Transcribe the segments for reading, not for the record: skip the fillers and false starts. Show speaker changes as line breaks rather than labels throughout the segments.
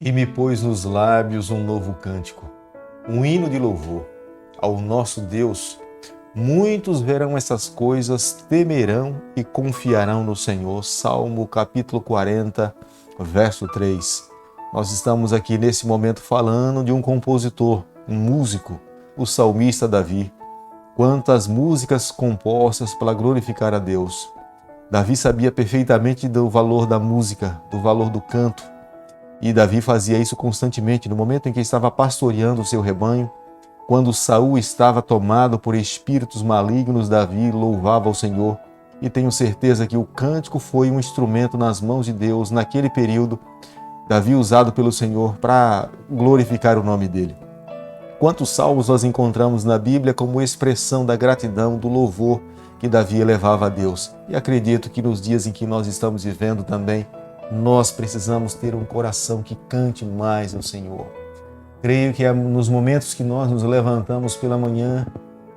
E me pôs nos lábios um novo cântico, um hino de louvor ao nosso Deus. Muitos verão essas coisas, temerão e confiarão no Senhor. Salmo capítulo 40, verso 3. Nós estamos aqui nesse momento falando de um compositor, um músico, o salmista Davi. Quantas músicas compostas para glorificar a Deus. Davi sabia perfeitamente do valor da música, do valor do canto. E Davi fazia isso constantemente no momento em que estava pastoreando o seu rebanho. Quando Saul estava tomado por espíritos malignos, Davi louvava o Senhor. E tenho certeza que o cântico foi um instrumento nas mãos de Deus naquele período. Davi usado pelo Senhor para glorificar o nome dele. Quantos salmos nós encontramos na Bíblia como expressão da gratidão, do louvor que Davi elevava a Deus. E acredito que nos dias em que nós estamos vivendo também, nós precisamos ter um coração que cante mais ao Senhor. Creio que nos momentos que nós nos levantamos pela manhã,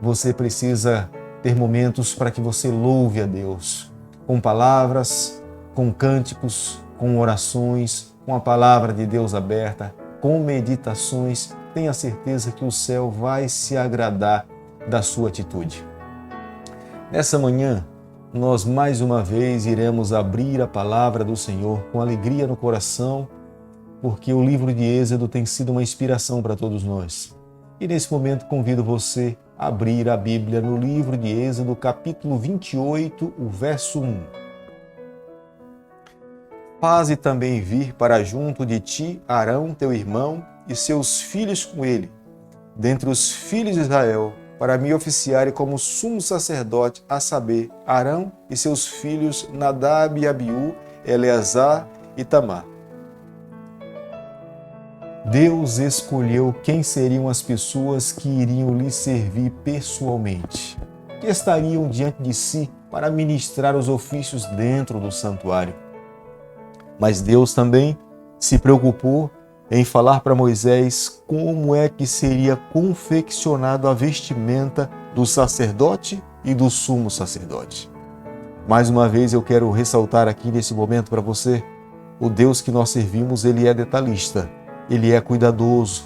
você precisa ter momentos para que você louve a Deus. Com palavras, com cânticos, com orações, com a palavra de Deus aberta, com meditações. Tenha certeza que o céu vai se agradar da sua atitude. Nessa manhã, nós mais uma vez iremos abrir a palavra do Senhor com alegria no coração, porque o livro de Êxodo tem sido uma inspiração para todos nós. E nesse momento convido você a abrir a Bíblia no livro de Êxodo, capítulo 28, o verso 1. Faze também vir para junto de ti Arão, teu irmão, e seus filhos com ele, dentre os filhos de Israel, para me oficiarem como sumo sacerdote, a saber, Arão e seus filhos Nadab e Abiú, Eleazar e Tamar. Deus escolheu quem seriam as pessoas que iriam lhe servir pessoalmente, que estariam diante de si para ministrar os ofícios dentro do santuário. Mas Deus também se preocupou em falar para Moisés como é que seria confeccionado a vestimenta do sacerdote e do sumo sacerdote. Mais uma vez eu quero ressaltar aqui nesse momento para você, o Deus que nós servimos, ele é detalhista, ele é cuidadoso,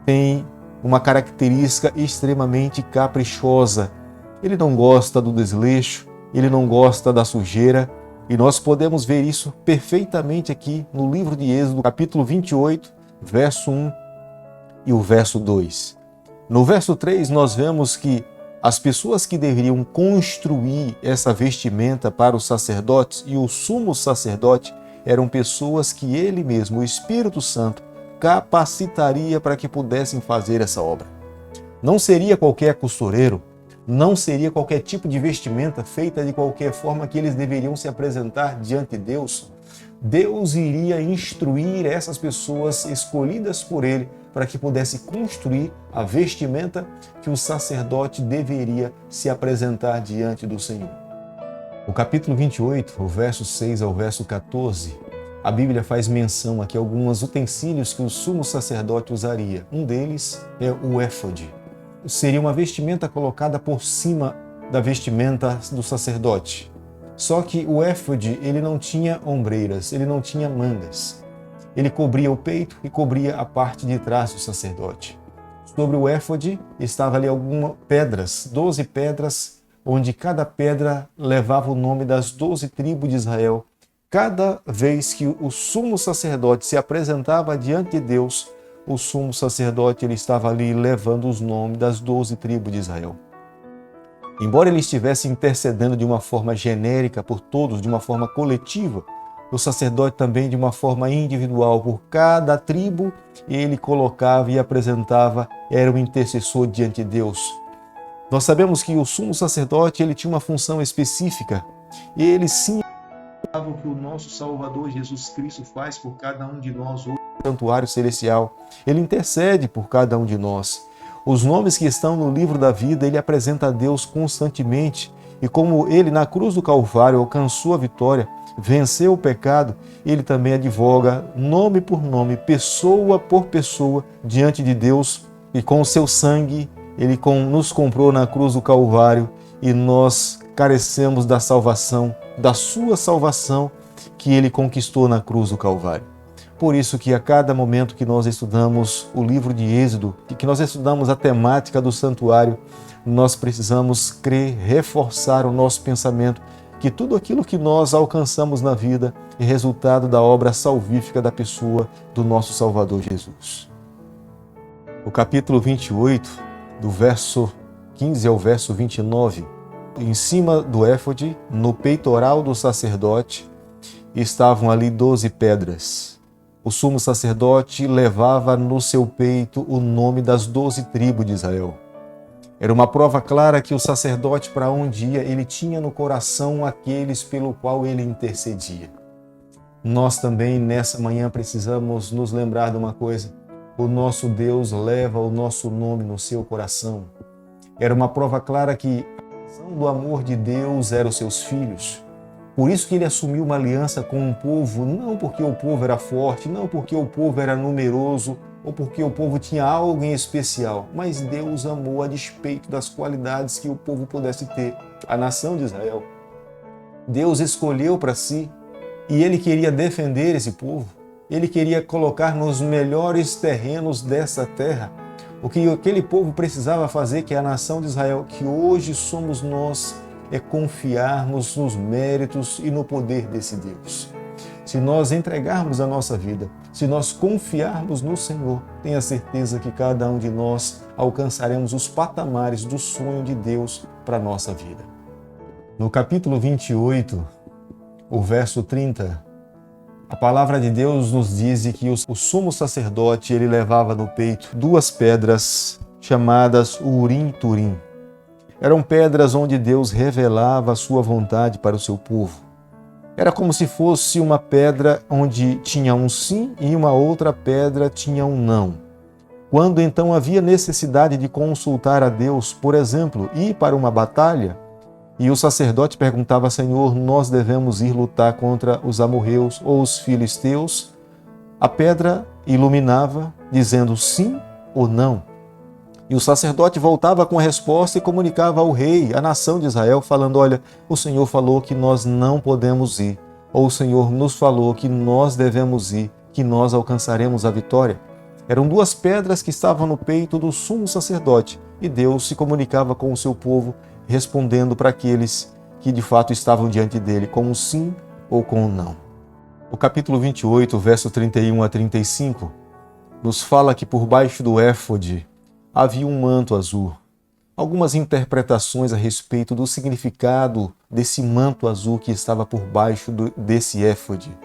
tem uma característica extremamente caprichosa. Ele não gosta do desleixo, ele não gosta da sujeira, e nós podemos ver isso perfeitamente aqui no livro de Êxodo, capítulo 28, verso 1 e o verso 2. No verso 3 nós vemos que as pessoas que deveriam construir essa vestimenta para os sacerdotes e o sumo sacerdote eram pessoas que ele mesmo, o Espírito Santo, capacitaria para que pudessem fazer essa obra. Não seria qualquer costureiro, não seria qualquer tipo de vestimenta feita de qualquer forma que eles deveriam se apresentar diante de Deus. Deus iria instruir essas pessoas escolhidas por ele para que pudesse construir a vestimenta que o sacerdote deveria se apresentar diante do Senhor. O capítulo 28, o verso 6 ao verso 14, a Bíblia faz menção aqui a alguns utensílios que o sumo sacerdote usaria. Um deles é o éfode. Seria uma vestimenta colocada por cima da vestimenta do sacerdote. Só que o éfode, ele não tinha ombreiras, ele não tinha mangas. Ele cobria o peito e cobria a parte de trás do sacerdote. Sobre o éfode estava ali algumas pedras, 12 pedras, onde cada pedra levava o nome das 12 tribos de Israel. Cada vez que o sumo sacerdote se apresentava diante de Deus, o sumo sacerdote ele estava ali levando os nomes das 12 tribos de Israel. Embora ele estivesse intercedendo de uma forma genérica por todos, de uma forma coletiva, o sacerdote também de uma forma individual, por cada tribo, ele colocava e apresentava, era um intercessor diante de Deus. Nós sabemos que o sumo sacerdote ele tinha uma função específica, e ele sim o que o nosso Salvador Jesus Cristo faz por cada um de nós hoje no santuário celestial. Ele intercede por cada um de nós. Os nomes que estão no livro da vida, ele apresenta a Deus constantemente. E como ele na cruz do Calvário alcançou a vitória, venceu o pecado, ele também advoga nome por nome, pessoa por pessoa, diante de Deus. E com o seu sangue, ele nos comprou na cruz do Calvário e nós carecemos da salvação, da sua salvação que ele conquistou na cruz do Calvário. Por isso que a cada momento que nós estudamos o livro de Êxodo, que nós estudamos a temática do santuário, nós precisamos crer, reforçar o nosso pensamento que tudo aquilo que nós alcançamos na vida é resultado da obra salvífica da pessoa do nosso Salvador Jesus. O capítulo 28, do verso 15 ao verso 29, em cima do éfode, no peitoral do sacerdote, estavam ali 12 pedras. O sumo sacerdote levava no seu peito o nome das 12 tribos de Israel. Era uma prova clara que o sacerdote, para onde ia, ele tinha no coração aqueles pelo qual ele intercedia. Nós também, nessa manhã, precisamos nos lembrar de uma coisa. O nosso Deus leva o nosso nome no seu coração. Era uma prova clara que a razão do amor de Deus eram os seus filhos. Por isso que ele assumiu uma aliança com um povo, não porque o povo era forte, não porque o povo era numeroso, ou porque o povo tinha algo em especial, mas Deus amou a despeito das qualidades que o povo pudesse ter, a nação de Israel. Deus escolheu para si e ele queria defender esse povo. Ele queria colocar nos melhores terrenos dessa terra o que aquele povo precisava fazer, que é a nação de Israel, que hoje somos nós, é confiarmos nos méritos e no poder desse Deus. Se nós entregarmos a nossa vida, se nós confiarmos no Senhor, tenha certeza que cada um de nós alcançaremos os patamares do sonho de Deus para a nossa vida. No capítulo 28, o verso 30, a palavra de Deus nos diz que o sumo sacerdote ele levava no peito 2 pedras chamadas Urim e Turim. Eram pedras onde Deus revelava a sua vontade para o seu povo. Era como se fosse uma pedra onde tinha um sim e uma outra pedra tinha um não. Quando então havia necessidade de consultar a Deus, por exemplo, ir para uma batalha, e o sacerdote perguntava: Senhor, nós devemos ir lutar contra os amorreus ou os filisteus? A pedra iluminava, dizendo sim ou não. E o sacerdote voltava com a resposta e comunicava ao rei, à nação de Israel, falando: olha, o Senhor falou que nós não podemos ir, ou o Senhor nos falou que nós devemos ir, que nós alcançaremos a vitória. Eram 2 pedras que estavam no peito do sumo sacerdote, e Deus se comunicava com o seu povo, respondendo para aqueles que de fato estavam diante dele, com um sim ou com um não. O capítulo 28, verso 31 a 35, nos fala que por baixo do éfode havia um manto azul. Algumas interpretações a respeito do significado desse manto azul que estava por baixo desse éfode.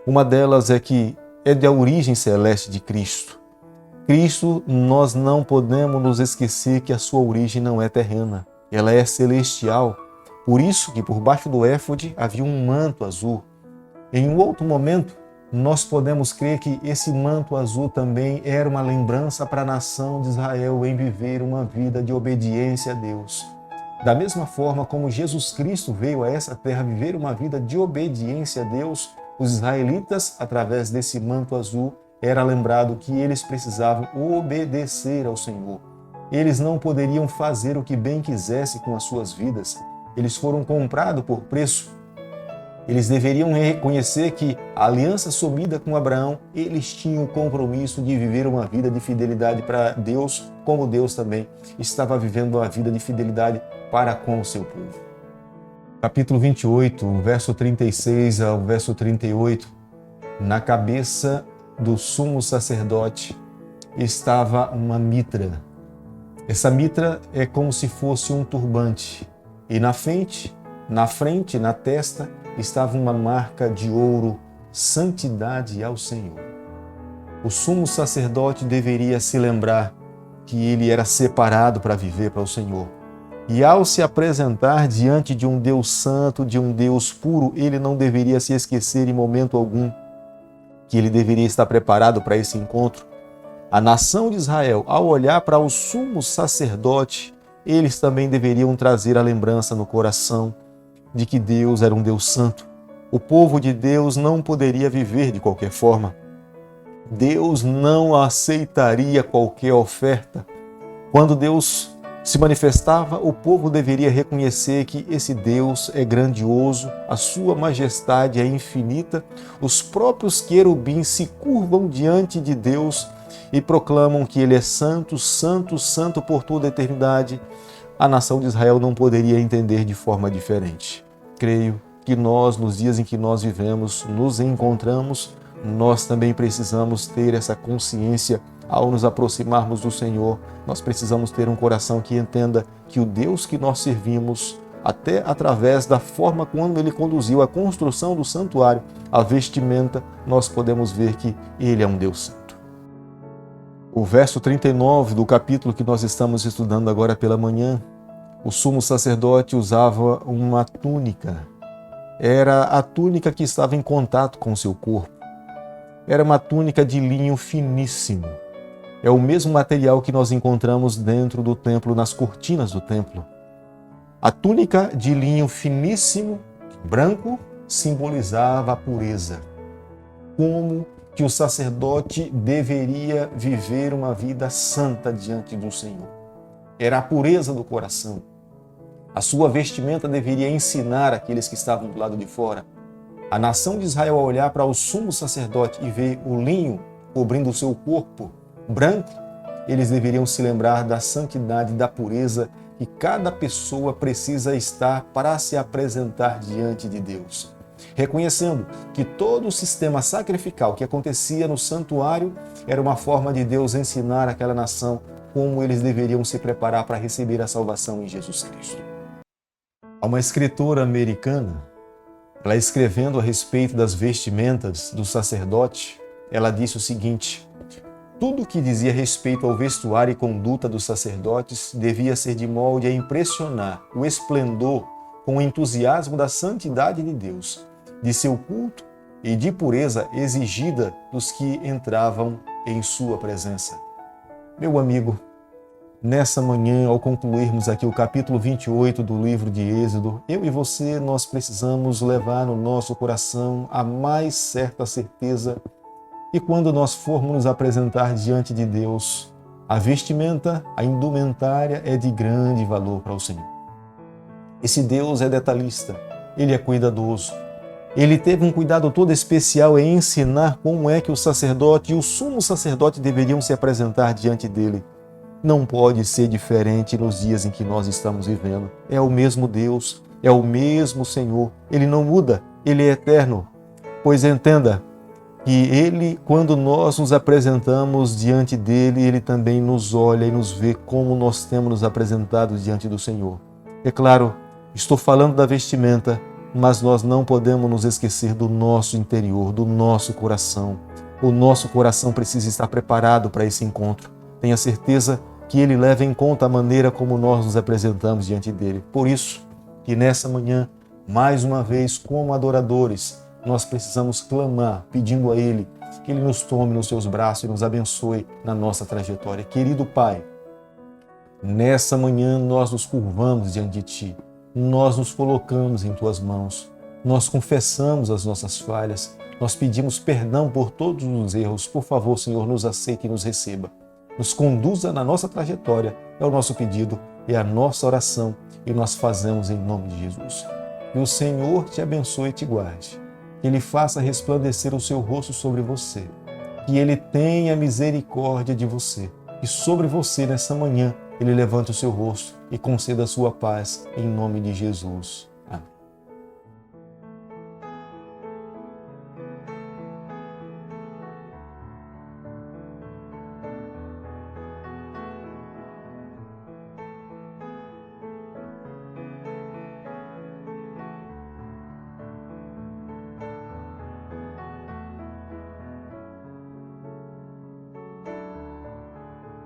Uma delas é que é da origem celeste de Cristo. Cristo, nós não podemos nos esquecer que a sua origem não é terrena, ela é celestial. Por isso que por baixo do éfode havia um manto azul. Em um outro momento, nós podemos crer que esse manto azul também era uma lembrança para a nação de Israel em viver uma vida de obediência a Deus. Da mesma forma como Jesus Cristo veio a essa terra viver uma vida de obediência a Deus, os israelitas, através desse manto azul, era lembrado que eles precisavam obedecer ao Senhor. Eles não poderiam fazer o que bem quisessem com as suas vidas. Eles foram comprados por preço. Eles deveriam reconhecer que a aliança assumida com Abraão, eles tinham o compromisso de viver uma vida de fidelidade para Deus, como Deus também estava vivendo uma vida de fidelidade para com o seu povo. Capítulo 28, verso 36 ao verso 38, na cabeça do sumo sacerdote estava uma mitra. Essa mitra é como se fosse um turbante, e na frente, na testa, estava uma marca de ouro, santidade ao Senhor. O sumo sacerdote deveria se lembrar que ele era separado para viver para o Senhor. E ao se apresentar diante de um Deus santo, de um Deus puro, ele não deveria se esquecer em momento algum que ele deveria estar preparado para esse encontro. A nação de Israel, ao olhar para o sumo sacerdote, eles também deveriam trazer a lembrança no coração de que Deus era um Deus santo. O povo de Deus não poderia viver de qualquer forma. Deus não aceitaria qualquer oferta. Quando Deus se manifestava, o povo deveria reconhecer que esse Deus é grandioso, a sua majestade é infinita, os próprios querubins se curvam diante de Deus e proclamam que Ele é santo, santo, santo por toda a eternidade. A nação de Israel não poderia entender de forma diferente. Creio que nós, nos dias em que nós vivemos, nos encontramos, nós também precisamos ter essa consciência. Ao nos aproximarmos do Senhor, nós precisamos ter um coração que entenda que o Deus que nós servimos, até através da forma como Ele conduziu a construção do santuário, a vestimenta, nós podemos ver que Ele é um Deus santo. O verso 39 do capítulo que nós estamos estudando agora pela manhã, o sumo sacerdote usava uma túnica. Era a túnica que estava em contato com o seu corpo. Era uma túnica de linho finíssimo. É o mesmo material que nós encontramos dentro do templo, nas cortinas do templo. A túnica de linho finíssimo, branco, simbolizava a pureza. Como que o sacerdote deveria viver uma vida santa diante do Senhor. Era a pureza do coração. A sua vestimenta deveria ensinar aqueles que estavam do lado de fora. A nação de Israel, ao olhar para o sumo sacerdote e ver o linho cobrindo o seu corpo branco, eles deveriam se lembrar da santidade e da pureza que cada pessoa precisa estar para se apresentar diante de Deus. Reconhecendo que todo o sistema sacrificial que acontecia no santuário era uma forma de Deus ensinar aquela nação como eles deveriam se preparar para receber a salvação em Jesus Cristo. Há uma escritora americana, ela escrevendo a respeito das vestimentas do sacerdote, ela disse o seguinte: tudo que dizia respeito ao vestuário e conduta dos sacerdotes devia ser de molde a impressionar o esplendor com o entusiasmo da santidade de Deus, de seu culto e de pureza exigida dos que entravam em sua presença. Meu amigo, nessa manhã, ao concluirmos aqui o capítulo 28 do livro de Êxodo, eu e você, nós precisamos levar no nosso coração a mais certa certeza. E quando nós formos nos apresentar diante de Deus, a vestimenta, a indumentária é de grande valor para o Senhor. Esse Deus é detalhista, Ele é cuidadoso. Ele teve um cuidado todo especial em ensinar como é que o sacerdote e o sumo sacerdote deveriam se apresentar diante dele. Não pode ser diferente nos dias em que nós estamos vivendo. É o mesmo Deus, é o mesmo Senhor. Ele não muda, Ele é eterno. Pois entenda, que Ele, quando nós nos apresentamos diante dEle, Ele também nos olha e nos vê como nós temos nos apresentado diante do Senhor. É claro, estou falando da vestimenta, mas nós não podemos nos esquecer do nosso interior, do nosso coração. O nosso coração precisa estar preparado para esse encontro. Tenha certeza que Ele leva em conta a maneira como nós nos apresentamos diante dEle. Por isso, que nessa manhã, mais uma vez, como adoradores, nós precisamos clamar, pedindo a Ele que Ele nos tome nos seus braços e nos abençoe na nossa trajetória. Querido Pai, nessa manhã nós nos curvamos diante de Ti, nós nos colocamos em Tuas mãos, nós confessamos as nossas falhas, nós pedimos perdão por todos os erros. Por favor, Senhor, nos aceite e nos receba. Nos conduza na nossa trajetória, é o nosso pedido, é a nossa oração e nós fazemos em nome de Jesus. Que o Senhor te abençoe e te guarde. Que Ele faça resplandecer o seu rosto sobre você, que Ele tenha misericórdia de você, e sobre você nessa manhã Ele levante o seu rosto e conceda a sua paz em nome de Jesus.